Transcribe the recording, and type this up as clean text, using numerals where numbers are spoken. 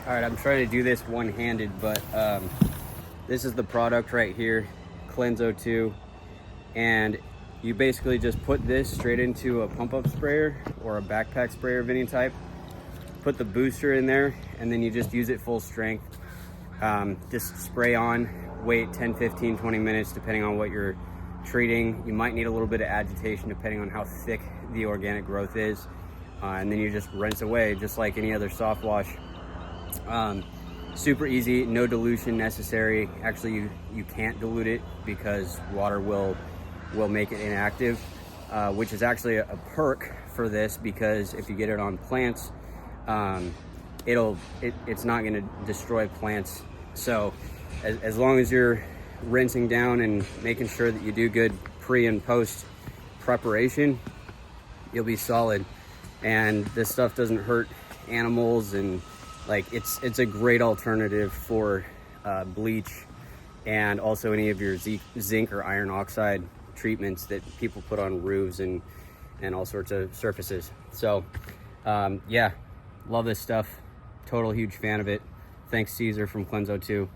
All right, I'm trying to do this one-handed, but this is the product right here, Cleanso 2, and you basically just put this straight into a pump-up sprayer or a backpack sprayer of any type, put the booster in there, and then you just use it full strength. Just spray on, wait 10, 15, 20 minutes depending on what you're treating. You might need a little bit of agitation depending on how thick the organic growth is, and then you just rinse away just like any other soft wash. Super easy, no dilution necessary. Actually, you can't dilute it because water will make it inactive, which is actually a perk for this, because if you get it on plants, it's not going to destroy plants. So as long as you're rinsing down and making sure that you do good pre and post preparation, you'll be solid. And this stuff doesn't hurt animals, and like it's a great alternative for bleach and also any of your zinc or iron oxide treatments that people put on roofs and all sorts of surfaces. So yeah, love this stuff. Total huge fan of it. Thanks, Caesar from Cleanso 2.